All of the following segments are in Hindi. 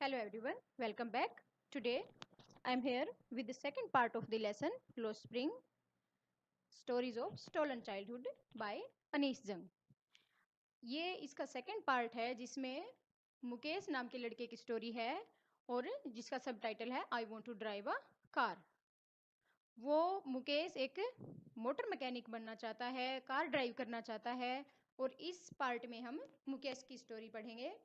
Hello everyone, welcome back. Today I am here with the second part of the lesson Lost Spring Stories of Stolen Childhood by Anish Jung. ये इसका सेकंड पार्ट है जिसमें मुकेश नाम के लड़के की स्टोरी है और जिसका सब टाइटल है I want to drive a car. वो मुकेश एक मोटर मैकेनिक बनना चाहता है, कार ड्राइव करना चाहता है और इस पार्ट में हम मुकेश की स्टोरी पढ़ेंगे।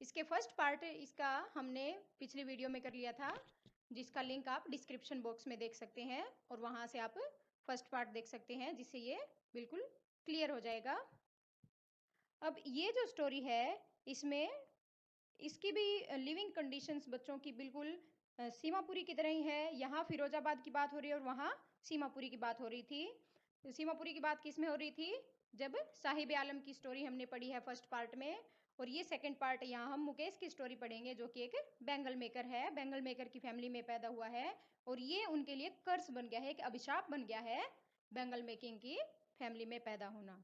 इसके फर्स्ट पार्ट इसका हमने पिछली वीडियो में कर लिया था, जिसका लिंक आप डिस्क्रिप्शन बॉक्स में देख सकते हैं और वहाँ से आप फर्स्ट पार्ट देख सकते हैं, जिससे ये बिल्कुल क्लियर हो जाएगा। अब ये जो स्टोरी है इसमें इसकी भी लिविंग कंडीशंस बच्चों की बिल्कुल सीमापुरी की तरह ही है। यहाँ फिरोजाबाद की बात हो रही है और वहाँ सीमापुरी की बात हो रही थी। तो सीमापुरी की बात किस में हो रही थी? जब साहिब आलम की स्टोरी हमने पढ़ी है फर्स्ट पार्ट में, और ये सेकंड पार्ट यहाँ हम मुकेश की स्टोरी पढ़ेंगे, जो कि एक बैंगल मेकर है, बैंगल मेकर की फैमिली में पैदा हुआ है और ये उनके लिए कर्स बन गया है, एक अभिशाप बन गया है बैंगल मेकिंग की फैमिली में पैदा होना।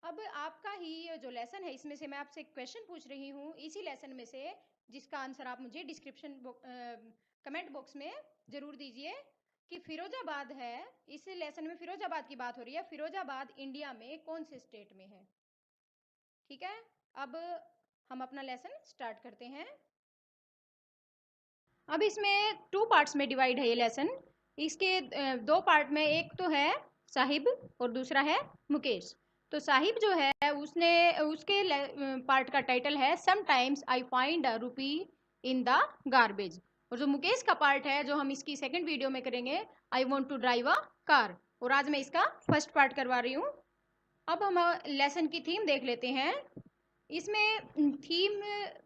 अब आपका ही जो लेसन है इसमें से मैं आपसे एक क्वेश्चन पूछ रही हूँ, इसी लेसन में से, जिसका आंसर आप मुझे डिस्क्रिप्शन कमेंट बॉक्स में जरूर दीजिए कि फिरोजाबाद है, इस लेसन में फिरोजाबाद की बात हो रही है, फिरोजाबाद इंडिया में कौन से स्टेट में है। ठीक है, अब हम अपना लेसन स्टार्ट करते हैं। अब इसमें टू पार्ट्स में डिवाइड है ये लेसन। इसके दो पार्ट में, एक तो है साहिब और दूसरा है मुकेश। तो साहिब जो है उसने उसके पार्ट का टाइटल है समटाइम्स आई फाइंड अ रूपी इन द गार्बेज, और जो मुकेश का पार्ट है जो हम इसकी सेकंड वीडियो में करेंगे, I want to drive a car, और आज मैं इसका फर्स्ट पार्ट करवा रही हूँ। अब हम लेसन की थीम देख लेते हैं। इसमें थीम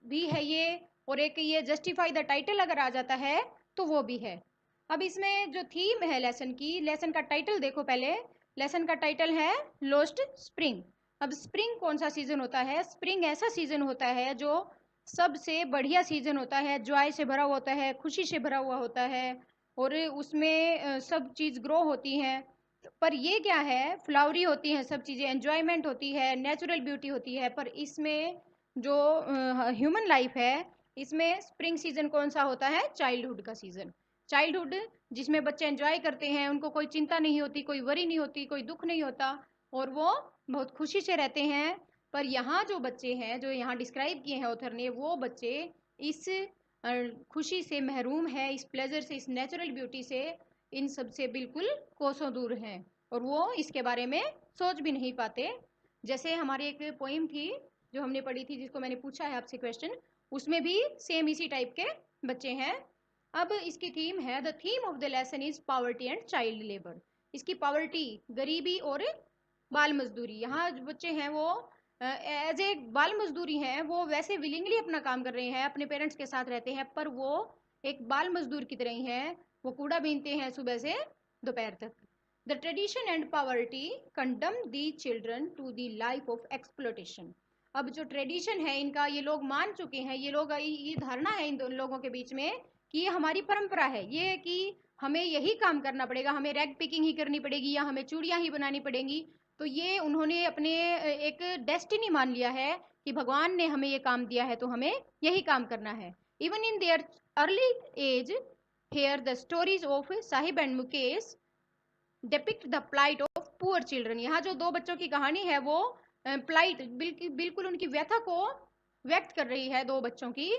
भी है ये, और एक ये जस्टिफाई द टाइटल अगर आ जाता है तो वो भी है। अब इसमें जो थीम है लेसन की, लेसन का टाइटल देखो पहले। लेसन का टाइटल है लोस्ट स्प्रिंग। अब स्प्रिंग कौन सा सीजन होता है? स्प्रिंग ऐसा सीजन होता है जो सबसे बढ़िया सीजन होता है, जॉय से भरा हुआ होता है, खुशी से भरा हुआ होता है, और उसमें सब चीज़ ग्रो होती हैं। पर ये क्या है, फ्लावरी होती हैं सब चीज़ें, एंजॉयमेंट होती है, नेचुरल ब्यूटी होती है। पर इसमें जो ह्यूमन लाइफ है, इसमें स्प्रिंग सीजन कौन सा होता है? चाइल्डहुड का सीजन। चाइल्डहुड जिसमें बच्चे एंजॉय करते हैं, उनको कोई चिंता नहीं होती, कोई वरी नहीं होती, कोई दुख नहीं होता, और वो बहुत खुशी से रहते हैं। पर यहाँ जो बच्चे हैं, जो यहाँ डिस्क्राइब किए हैं ऑथर ने, वो बच्चे इस खुशी से महरूम है, इस प्लेजर से, इस नेचुरल ब्यूटी से, इन सब से बिल्कुल कोसों दूर हैं, और वो इसके बारे में सोच भी नहीं पाते। जैसे हमारी एक पोइम थी जो हमने पढ़ी थी, जिसको मैंने पूछा है आपसे क्वेश्चन, उसमें भी सेम इसी टाइप के बच्चे हैं। अब इसकी थीम है, the theme of the lesson is poverty and child labour. इसकी पॉवर्टी, गरीबी और बाल मजदूरी। यहाँ जो बच्चे हैं वो एज ए बाल मजदूरी हैं, वो वैसे विलिंगली अपना काम कर रहे हैं, अपने पेरेंट्स के साथ रहते हैं, पर वो एक बाल मजदूर की तरह ही हैं। वो कूड़ा बीनते हैं सुबह से दोपहर तक। The tradition and poverty condemn the children to the life of exploitation. अब जो ट्रेडिशन है इनका, ये लोग मान चुके हैं, ये लोग, ये धारणा है इन दोनों लोगों के बीच में कि ये हमारी परंपरा है, ये कि हमें यही काम करना पड़ेगा, हमें रैग पिकिंग ही करनी पड़ेगी या हमें चूड़ियाँ ही बनानी पड़ेंगी। तो ये उन्होंने अपने एक डेस्टिनी मान लिया है कि भगवान ने हमें ये काम दिया है तो हमें यही काम करना है। Even in their early age, here the stories of Sahib and Mukesh depict the plight of poor children. यहाँ जो दो बच्चों की कहानी है वो प्लाइट, बिल्कुल उनकी व्यथा को व्यक्त कर रही है, दो बच्चों की,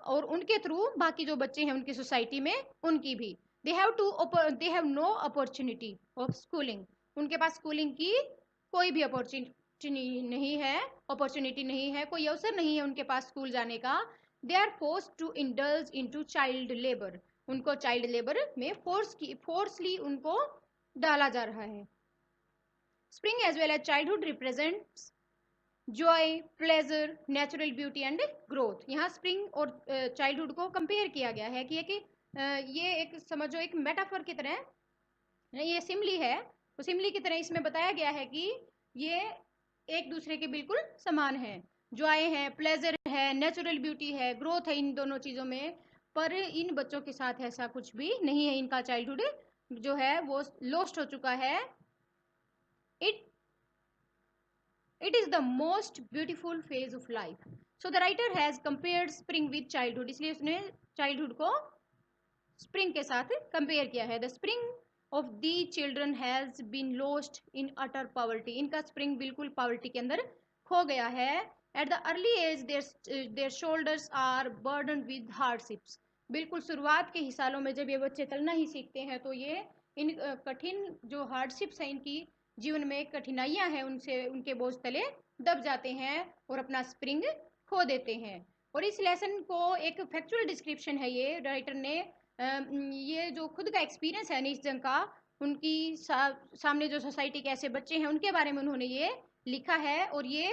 और उनके थ्रू बाकी जो बच्चे हैं उनकी सोसाइटी में उनकी भी। They have no opportunity of schooling. उनके पास स्कूलिंग की कोई भी अपॉर्चुनिटी नहीं है, कोई अवसर नहीं है उनके पास स्कूल जाने का। They are force to indulge into child labour. उनको चाइल्ड लेबर में फोर्सली उनको डाला जा रहा है। Spring as well as childhood represents joy, pleasure, natural beauty and growth. यहाँ स्प्रिंग और चाइल्डहुड को कंपेयर किया गया है कि ये एक समझो एक मेटाफर की तरह, ये सिमली है, तो सिमली की तरह इसमें बताया गया है कि ये एक दूसरे के बिल्कुल समान है। जॉय है, प्लेजर है, नेचुरल ब्यूटी है, ग्रोथ है इन दोनों चीज़ों में। पर इन बच्चों के साथ ऐसा कुछ भी नहीं है, इनका चाइल्डहुड जो है वो लॉस्ट हो चुका है। It it is the most beautiful phase of life. So the writer has compared spring with childhood, इसलिए उसने चाइल्डहुड को स्प्रिंग के साथ कंपेयर किया है। The spring of the children has been lost in utter poverty, इनका स्प्रिंग बिल्कुल पॉवर्टी के अंदर खो गया है। At the early age their shoulders are burden with hardships, बिल्कुल शुरुआत के ही सालों में जब ये बच्चे चलना ही सीखते हैं तो ये इन कठिन जो हार्डशिप्स हैं, इनकी जीवन में कठिनाइयां हैं, उनसे उनके बोझ तले दब जाते हैं और अपना स्प्रिंग खो देते हैं। और इस लेसन को एक फैक्चुअल डिस्क्रिप्शन है ये राइटर ने, ये जो खुद का एक्सपीरियंस है अनीश जंग का, उनकी सामने जो सोसाइटी के ऐसे बच्चे हैं उनके बारे में उन्होंने ये लिखा है। और ये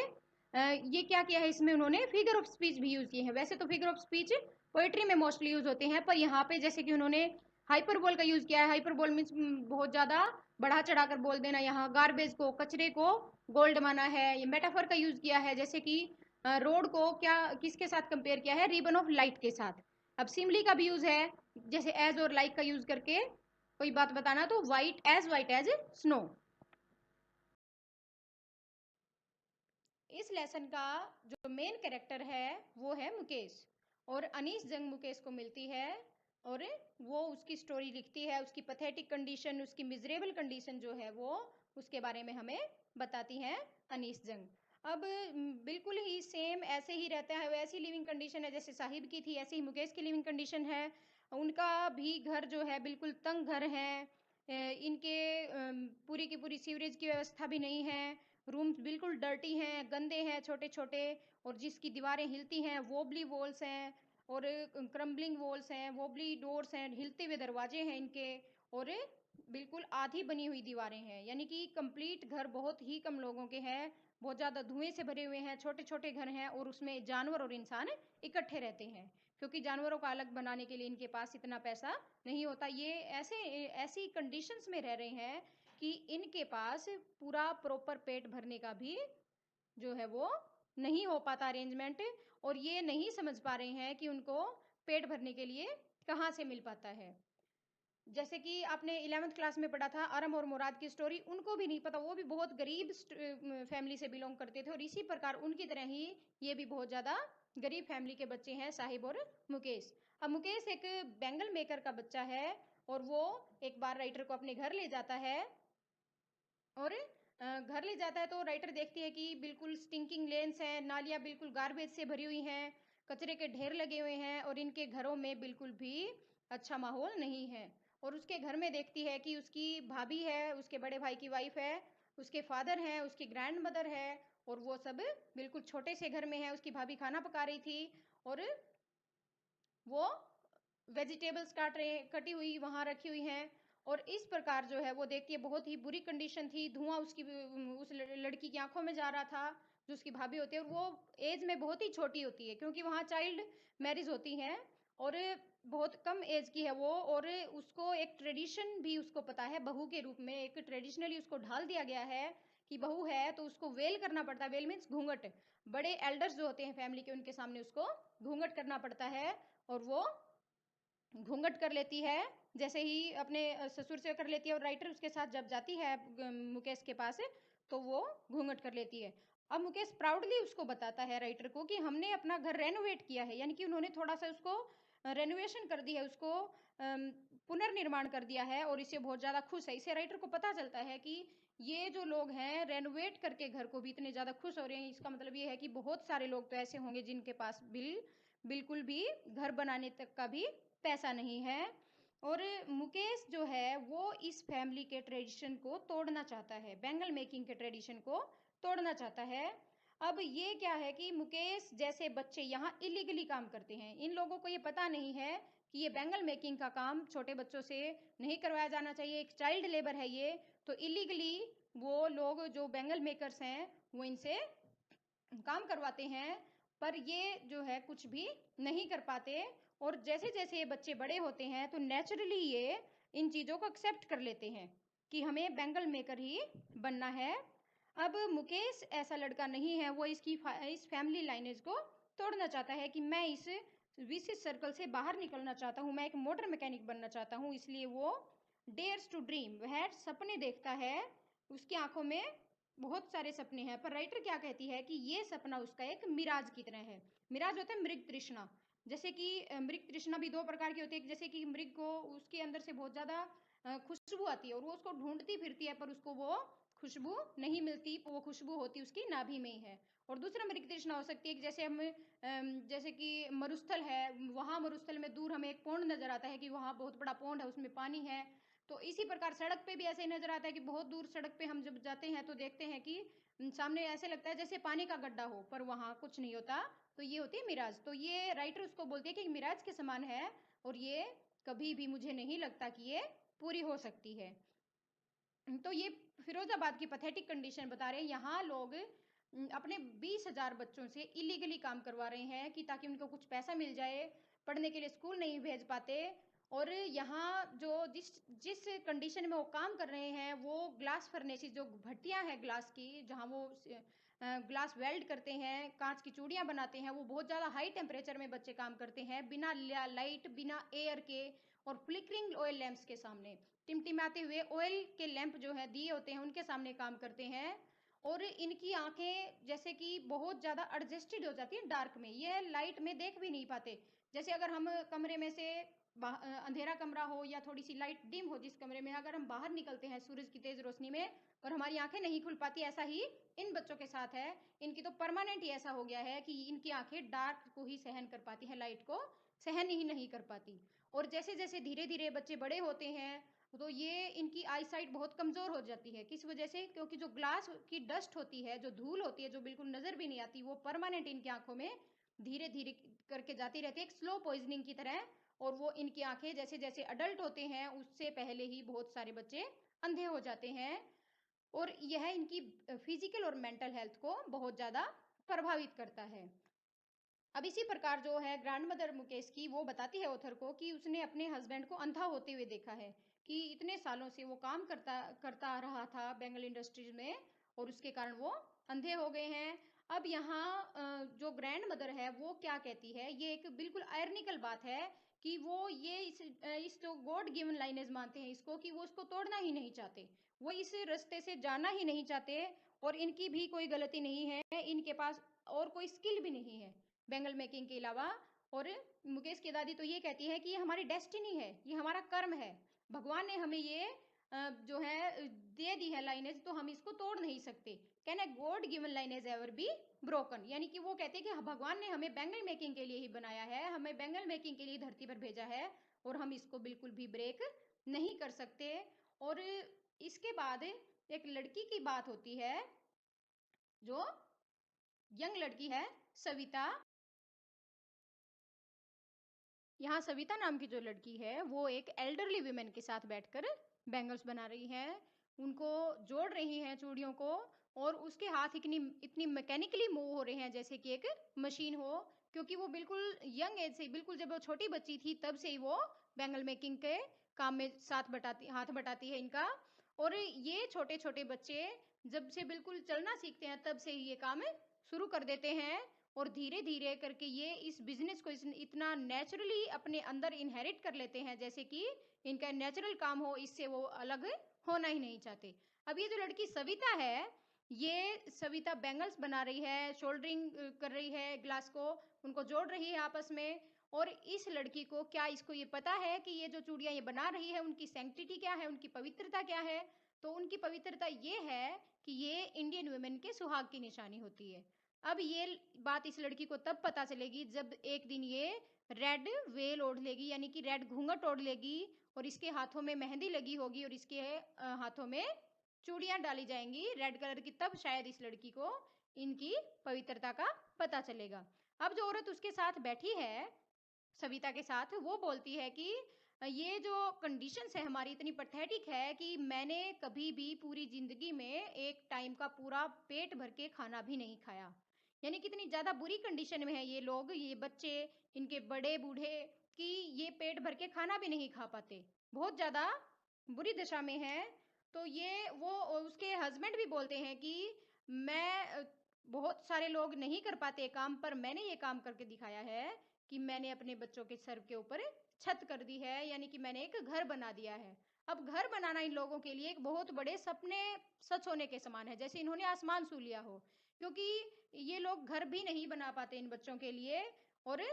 क्या किया है, इसमें उन्होंने फिगर ऑफ स्पीच भी यूज किए हैं। वैसे तो फिगर ऑफ स्पीच पोएट्री में मोस्टली यूज होते हैं, पर यहाँ पे जैसे कि उन्होंने हाइपरबोल का यूज किया है। हाइपरबोल मीन्स बहुत ज्यादा बढ़ा चढ़ा कर बोल देना, यहाँ गार्बेज को, कचरे को गोल्ड माना है। ये मेटाफर का यूज किया है, जैसे कि रोड को क्या किसके साथ कंपेयर किया है, रिबन ऑफ लाइट के साथ। अब सिमली का भी यूज है, जैसे एज और लाइक का यूज करके कोई बात बताना, तो वाइट एज स्नो। इस लेसन का जो मेन कैरेक्टर है वो है मुकेश, और अनीश जंग मुकेश को मिलती है और वो उसकी स्टोरी लिखती है, उसकी पैथेटिक कंडीशन, उसकी मिजरेबल कंडीशन जो है वो उसके बारे में हमें बताती हैं अनीश जंग। अब बिल्कुल ही सेम ऐसे ही रहता है, वैसी लिविंग कंडीशन है जैसे साहिब की थी, ऐसे ही मुकेश की लिविंग कंडीशन है। उनका भी घर जो है बिल्कुल तंग घर है, इनके पूरी की पूरी सीवरेज की व्यवस्था भी नहीं है, रूम्स बिल्कुल डर्टी हैं, गंदे हैं, छोटे छोटे, और जिसकी दीवारें हिलती हैं, वोबली वॉल्स हैं और क्रम्बलिंग वॉल्स हैं, वोबली डोर्स हैं, हिलते हुए दरवाजे हैं इनके, और बिल्कुल आधी बनी हुई दीवारें हैं। यानी कि कंप्लीट घर बहुत ही कम लोगों के हैं, बहुत ज़्यादा धुएं से भरे हुए हैं, छोटे छोटे घर हैं, और उसमें जानवर और इंसान इकट्ठे रहते हैं, क्योंकि जानवरों का अलग बनाने के लिए इनके पास इतना पैसा नहीं होता। ये ऐसी कंडीशंस में रह रहे हैं कि इनके पास पूरा प्रॉपर पेट भरने का भी जो है वो नहीं हो पाता अरेंजमेंट, और ये नहीं समझ पा रहे हैं कि उनको पेट भरने के लिए कहाँ से मिल पाता है। जैसे कि आपने 11th क्लास में पढ़ा था अरम और मुराद की स्टोरी, उनको भी नहीं पता, वो भी बहुत गरीब फैमिली से बिलोंग करते थे, और इसी प्रकार उनकी तरह ही ये भी बहुत ज़्यादा गरीब फैमिली के बच्चे हैं, साहिब और मुकेश। अब मुकेश एक बैंगल मेकर का बच्चा है, और वो एक बार राइटर को अपने घर ले जाता है, और घर ले जाता है तो राइटर देखती है कि बिल्कुल स्टिंकिंग लेन्स हैं, नालियाँ बिल्कुल गार्बेज से भरी हुई हैं, कचरे के ढेर लगे हुए हैं, और इनके घरों में बिल्कुल भी अच्छा माहौल नहीं है। और उसके घर में देखती है कि उसकी भाभी है, उसके बड़े भाई की वाइफ है, उसके फादर हैं, उसकी ग्रैंड मदर है, और वो सब बिल्कुल छोटे से घर में है। उसकी भाभी खाना पका रही थी, और वो वेजिटेबल्स कटी हुई वहां रखी हुई हैं, और इस प्रकार जो है वो देखती है, बहुत ही बुरी कंडीशन थी, धुआं उसकी उस लड़की की आंखों में जा रहा था, जो उसकी भाभी होती है, और वो एज में बहुत ही छोटी होती है, क्योंकि वहाँ चाइल्ड मैरिज होती हैं, और बहुत कम एज की है वो, और उसको एक ट्रेडिशन भी उसको पता है, बहू के रूप में एक ट्रेडिशनली उसको ढाल दिया गया है कि बहू है तो उसको वेल करना पड़ता है। वेल मीन्स घूंघट, बड़े एल्डर्स जो होते हैं फैमिली के, उनके सामने उसको घूंघट करना पड़ता है, और वो घूंघट कर लेती है, जैसे ही अपने ससुर से कर लेती है, और राइटर उसके साथ जब जाती है मुकेश के पास, तो वो घूंघट कर लेती है। अब मुकेश प्राउडली उसको बताता है राइटर को कि हमने अपना घर रेनोवेट किया है, यानी कि उन्होंने थोड़ा सा उसको रेनोवेशन कर दी है, उसको पुनर्निर्माण कर दिया है, और इससे बहुत ज़्यादा खुश है। इसे राइटर को पता चलता है कि ये जो लोग हैं रेनोवेट करके घर को भी इतने ज़्यादा खुश हो रहे हैं, इसका मतलब ये है कि बहुत सारे लोग तो ऐसे होंगे जिनके पास बिल्कुल भी घर बनाने तक का भी पैसा नहीं है। और मुकेश जो है वो इस फैमिली के ट्रेडिशन को तोड़ना चाहता है, बैंगल मेकिंग के ट्रेडिशन को तोड़ना चाहता है। अब ये क्या है कि मुकेश जैसे बच्चे यहाँ इलीगली काम करते हैं, इन लोगों को ये पता नहीं है कि ये बैंगल मेकिंग का काम छोटे बच्चों से नहीं करवाया जाना चाहिए, एक चाइल्ड लेबर है ये, तो इलीगली वो लोग जो बैंगल मेकर्स हैं वो इनसे काम करवाते हैं, पर ये जो है कुछ भी नहीं कर पाते। और जैसे जैसे ये बच्चे बड़े होते हैं तो नेचुरली ये इन चीज़ों को एक्सेप्ट कर लेते हैं कि हमें बैंगल मेकर ही बनना है। अब मुकेश ऐसा लड़का नहीं है, वो इस फैमिली लाइनेज को तोड़ना चाहता है कि मैं इस विशिष्ट सर्कल से बाहर निकलना चाहता हूँ, मैं एक मोटर मैकेनिक बनना चाहता हूँ। इसलिए वो डेयर्स टू ड्रीम, वह सपने देखता है, उसकी आंखों में बहुत सारे सपने हैं, पर राइटर क्या कहती है कि ये सपना उसका एक मिराज की तरह है। मिराज होता है मृग तृष्णा। जैसे कि मृग तृष्णा भी दो प्रकार की होती है। जैसे कि मृग को उसके अंदर से बहुत ज़्यादा खुशबू आती है और वो उसको ढूंढती फिरती है, पर उसको वो खुशबू नहीं मिलती, वो खुशबू होती उसकी नाभि में ही है। और दूसरा मृग तृष्णा हो सकती है कि जैसे हम जैसे कि मरुस्थल है, वहाँ मरुस्थल में दूर हमें एक पौंड नजर आता है कि वहाँ बहुत बड़ा पौंड है, उसमें पानी है। तो इसी प्रकार सड़क पे भी ऐसे ही नजर आता है कि बहुत दूर सड़क पे हम जब जाते हैं तो देखते हैं कि सामने ऐसे लगता है जैसे पानी का गड्ढा हो, पर वहाँ कुछ नहीं होता। तो ये होती है मिराज। तो ये राइटर उसको बोलती है कि मिराज के समान है और ये कभी भी मुझे नहीं लगता कि ये पूरी हो सकती है। तो ये फिरोजाबाद की पैथेटिक कंडीशन बता रहे हैं। यहाँ लोग अपने 20,000 बच्चों से इलीगली काम करवा रहे हैं कि ताकि उनको कुछ पैसा मिल जाए, पढ़ने के लिए स्कूल नहीं भेज पाते। और यहाँ जो जिस जिस कंडीशन में वो काम कर रहे हैं, वो ग्लास फर्नेसिस, जो भट्टियाँ हैं ग्लास की, जहाँ वो ग्लास वेल्ड करते हैं, कांच की चूड़ियाँ बनाते हैं, वो बहुत ज़्यादा हाई टेम्परेचर में बच्चे काम करते हैं, बिना लाइट, बिना एयर के और फ्लिकरिंग ऑयल लैंप्स के सामने, टिमटिमाते हुए ऑयल के लैंप जो है दिए होते हैं उनके सामने काम करते हैं। और इनकी आंखें जैसे कि बहुत ज़्यादा एडजस्टेड हो जाती हैं डार्क में, ये लाइट में देख भी नहीं पाते। जैसे अगर हम कमरे में से अंधेरा कमरा हो या थोड़ी सी लाइट डिम हो जिस कमरे में, अगर हम बाहर निकलते हैं सूरज की तेज रोशनी में और हमारी आंखें नहीं खुल पाती, ऐसा ही इन बच्चों के साथ है। इनकी तो परमानेंट ही ऐसा हो गया है कि इनकी आंखें डार्क को ही सहन कर पाती हैं, लाइट को सहन ही नहीं कर पाती। और जैसे जैसे धीरे धीरे बच्चे बड़े होते हैं तो ये इनकी आई साइट बहुत कमज़ोर हो जाती है। किस वजह से? क्योंकि जो ग्लास की डस्ट होती है, जो धूल होती है, जो बिल्कुल नज़र भी नहीं आती, वो परमानेंट इनकी आंखों में धीरे धीरे करके जाती रहती है, एक स्लो पॉइजनिंग की तरह। और वो इनकी आंखें जैसे जैसे अडल्ट होते हैं उससे पहले ही बहुत सारे बच्चे अंधे हो जाते हैं। और यह इनकी फिजिकल और मेंटल हेल्थ को बहुत ज़्यादा प्रभावित करता है। अब इसी प्रकार जो है ग्रैंड मदर मुकेश की, वो बताती है ऑथर को कि उसने अपने हस्बैंड को अंधा होते हुए देखा है, कि इतने सालों से वो काम करता करता आ रहा था बेंगल इंडस्ट्रीज में और उसके कारण वो अंधे हो गए हैं। अब यहाँ जो ग्रैंड मदर है वो क्या कहती है, ये एक बिल्कुल आयरनिकल बात है कि वो ये इस जो गॉड गिवन लाइनेज मानते हैं इसको, कि वो इसको तोड़ना ही नहीं चाहते, वो इस रास्ते से जाना ही नहीं चाहते। और इनकी भी कोई गलती नहीं है, इनके पास और कोई स्किल भी नहीं है बेंगल मेकिंग के अलावा। और मुकेश की दादी तो ये कहती है कि ये हमारी डेस्टिनी है, ये हमारा कर्म है, भगवान ने हमें ये जो है दे दी है लाइनेज, तो हम इसको तोड़ नहीं सकते। Can a god given lineage ever be broken? यानी कि वो कहते हैं कि भगवान ने हमें बेंगल मेकिंग के लिए ही बनाया है, हमें बेंगल मेकिंग के लिए धरती पर भेजा है और हम इसको बिल्कुल भी ब्रेक नहीं कर सकते। और इसके बाद एक लड़की की बात होती है, जो यंग लड़की है सविता। यहाँ सविता नाम की जो लड़की है वो एक एल्डरली वीमेन के साथ बैठकर बैंगल्स बना रही है, उनको जोड़ रही हैं चूड़ियों को। और उसके हाथ इतनी इतनी मैकेनिकली मूव हो रहे हैं जैसे कि एक मशीन हो, क्योंकि वो बिल्कुल यंग एज से, बिल्कुल जब वो छोटी बच्ची थी तब से ही वो बैंगल मेकिंग के काम में हाथ बटाती है इनका। और ये छोटे छोटे बच्चे जब से बिल्कुल चलना सीखते हैं तब से ही ये काम शुरू कर देते हैं। और धीरे धीरे करके ये इस बिजनेस को इतना नेचुरली अपने अंदर इनहेरिट कर लेते हैं जैसे कि इनका नेचुरल काम हो, इससे वो अलग होना ही नहीं चाहते। अब ये जो लड़की सविता है, ये सविता बैंगल्स बना रही है, शोल्डरिंग कर रही है ग्लास को, उनको जोड़ रही है आपस में। और इस लड़की को क्या इसको ये पता है कि ये जो चूड़ियाँ ये बना रही है उनकी सैंक्टिटी क्या है, उनकी पवित्रता क्या है? तो उनकी पवित्रता ये है कि ये इंडियन वुमेन के सुहाग की निशानी होती है। अब ये बात इस लड़की को तब पता चलेगी जब एक दिन ये रेड वेल ओढ़ लेगी, यानी कि रेड घूंघट ओढ़ लेगी और इसके हाथों में मेहंदी लगी होगी और इसके हाथों में चूड़ियां डाली जाएंगी रेड कलर की, तब शायद इस लड़की को इनकी पवित्रता का पता चलेगा। अब जो औरत उसके साथ बैठी है सविता के साथ, वो बोलती है कि ये जो कंडीशंस है हमारी इतनी पैथेटिक है कि मैंने कभी भी पूरी जिंदगी में एक टाइम का पूरा पेट भर के खाना भी नहीं खाया। यानी कितनी ज़्यादा बुरी कंडीशन में है ये लोग, ये बच्चे, इनके बड़े बूढ़े, कि ये पेट भर के खाना भी नहीं खा पाते, बहुत ज़्यादा बुरी दशा में है। तो ये वो उसके हस्बैंड भी बोलते हैं कि मैं बहुत सारे लोग नहीं कर पाते काम, पर मैंने ये काम करके दिखाया है कि मैंने अपने बच्चों के सर के ऊपर छत कर दी है, यानी कि मैंने एक घर बना दिया है। अब घर बनाना इन लोगों के लिए एक बहुत बड़े सपने सच होने के समान है, जैसे इन्होंने आसमान छू लिया हो, क्योंकि ये लोग घर भी नहीं बना पाते इन बच्चों के लिए, और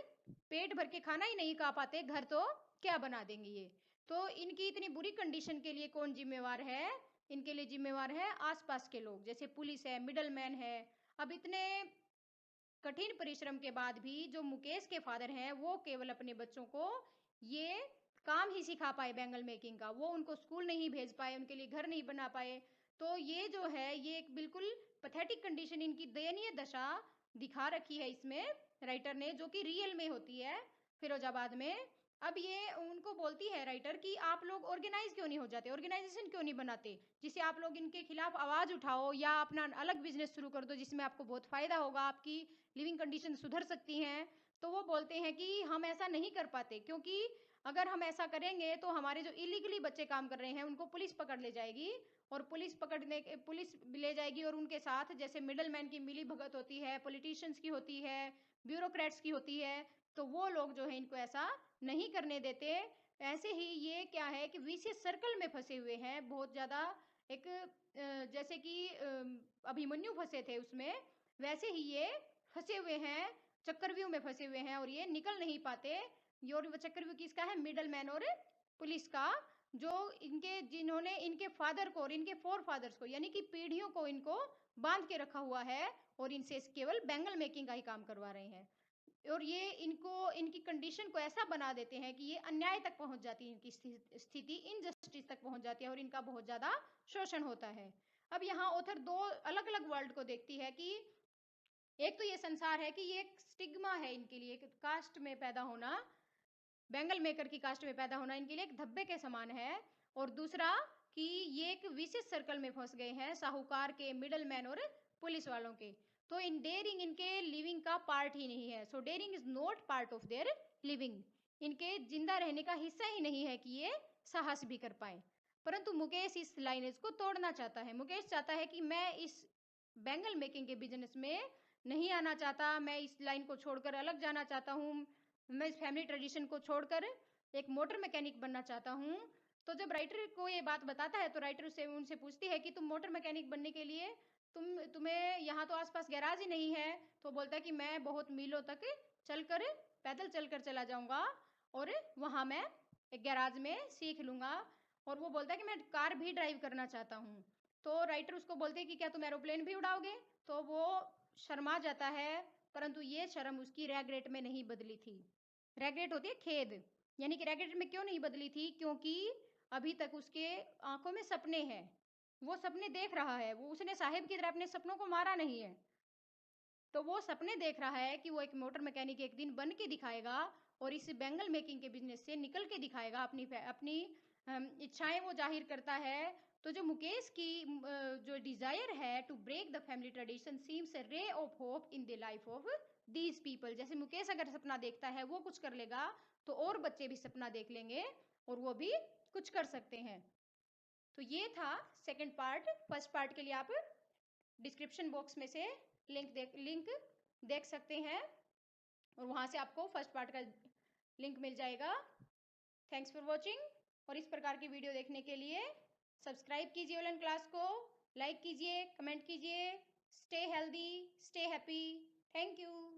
पेट भर के खाना ही नहीं खा पाते, घर तो क्या बना देंगे ये। तो इनकी इतनी बुरी कंडीशन के लिए कौन जिम्मेवार है? इनके लिए जिम्मेवार है आसपास के लोग, जैसे पुलिस है, मिडल मैन है। अब इतने कठिन परिश्रम के बाद भी जो मुकेश के फादर हैं वो केवल अपने बच्चों को ये काम ही सिखा पाए बैंगल मेकिंग का, वो उनको स्कूल नहीं भेज पाए, उनके लिए घर नहीं बना पाए। तो ये जो है ये एक बिल्कुल पैथेटिक कंडीशन, इनकी दयनीय दशा दिखा रखी है इसमें राइटर ने, जो कि रियल में होती है फिरोजाबाद में। अब ये उनको बोलती है राइटर कि आप लोग ऑर्गेनाइज क्यों नहीं हो जाते, ऑर्गेनाइजेशन क्यों नहीं बनाते, जिससे आप लोग इनके खिलाफ आवाज उठाओ या अपना अलग बिजनेस शुरू कर दो जिसमें आपको बहुत फायदा होगा, आपकी लिविंग कंडीशन सुधर सकती हैं। तो वो बोलते हैं कि हम ऐसा नहीं कर पाते, क्योंकि अगर हम ऐसा करेंगे तो हमारे जो इलीगली बच्चे काम कर रहे हैं उनको पुलिस पकड़ ले जाएगी, और पुलिस ले जाएगी, और उनके साथ जैसे मिडल मैन की मिली भगत होती है, पॉलिटिशियंस की होती है, ब्यूरोक्रेट्स की होती है, तो वो लोग जो है इनको ऐसा नहीं करने देते। ऐसे ही ये क्या है कि विशेष सर्कल में फंसे हुए हैं बहुत ज़्यादा, एक जैसे कि अभिमन्यु फंसे थे उसमें, वैसे ही ये फंसे हुए हैं, चक्रव्यूह में फंसे हुए हैं, और ये निकल नहीं पाते। और वो चक्रव्यूह किसका है? मिडल मैन और पुलिस का, जो इनके जिन्होंने इनके फादर को और इनके फोर फादर्स को यानी कि पीढ़ियों को इनको बांध के रखा हुआ है, और इनसे केवल बैंगल मेकिंग का ही काम करवा रहे हैं। और ये इनको इनकी कंडीशन को ऐसा बना देते हैं कि ये अन्याय तक पहुंच जाती है, इनकी स्थिति इनजस्टिस तक पहुंच जाती है, और इनका बहुत ज़्यादा शोषण होता है। अब यहाँ ऑथर दो अलग अलग वर्ल्ड को देखती है कि एक तो ये संसार है कि ये एक स्टिग्मा है इनके लिए, एक कास्ट में पैदा होना, बैंगल मेकर की कास्ट में पैदा होना इनके लिए एक धब्बे के समान है। और दूसरा कि ये एक विशेष सर्कल में फंस गए हैं, साहूकार के, मिडल मैन और पुलिस वालों के। तो इन डेयरिंग इनके लिविंग का पार्ट ही नहीं है। So daring is not part of their living, इनके जिंदा रहने का हिस्सा ही नहीं है कि ये साहस भी कर पाए। परंतु मुकेश इस लाइनेज को तोड़ना चाहता है। मुकेश चाहता है कि मैं इस बैंगल मेकिंग के बिजनेस में नहीं आना चाहता, मैं इस लाइन को छोड़कर अलग जाना चाहता हूँ, मैं इस फैमिली ट्रेडिशन को छोड़कर एक मोटर मैकेनिक बनना चाहता हूँ। तो जब राइटर को ये बात बताता है तो राइटर से उनसे पूछती है कि तुम मोटर मैकेनिक बनने के लिए तुम्हें यहाँ तो आसपास गैराज ही नहीं है। तो बोलता है कि मैं बहुत मीलों तक चलकर पैदल चलकर चला जाऊँगा और वहाँ मैं एक गैराज में सीख लूँगा। और वो बोलता है कि मैं कार भी ड्राइव करना चाहता हूँ। तो राइटर उसको बोलते हैं कि क्या तुम एरोप्लेन भी उड़ाओगे? तो वो शर्मा जाता है, परंतु ये शर्म उसकी रेग्रेट में नहीं बदली थी। रेग्रेट होती है खेद, यानी कि रेग्रेट में क्यों नहीं बदली थी? क्योंकि अभी तक उसके आंखों में सपने हैं, वो सपने देख रहा है, वो उसने साहिब की तरह अपने सपनों को मारा नहीं है। तो वो सपने देख रहा है कि वो एक मोटर मैकेनिक एक दिन बन के दिखाएगा और इस बैंगल मेकिंग के बिजनेस से निकल के दिखाएगा, अपनी अपनी इच्छाएं वो जाहिर करता है। तो जो मुकेश की जो डिजायर है to break the family tradition seems a ray of hope in the life of these people. जैसे मुकेश अगर सपना देखता है वो कुछ कर लेगा तो और बच्चे भी सपना देख लेंगे और वो भी कुछ कर सकते हैं। तो ये था सेकंड पार्ट। फर्स्ट पार्ट के लिए आप डिस्क्रिप्शन बॉक्स में से लिंक देख सकते हैं और वहाँ से आपको फर्स्ट पार्ट का लिंक मिल जाएगा। Thanks for watching. और इस प्रकार की वीडियो देखने के लिए सब्सक्राइब कीजिए ऑनलाइन क्लास को, लाइक कीजिए, कमेंट कीजिए। Stay healthy, stay happy. Thank you.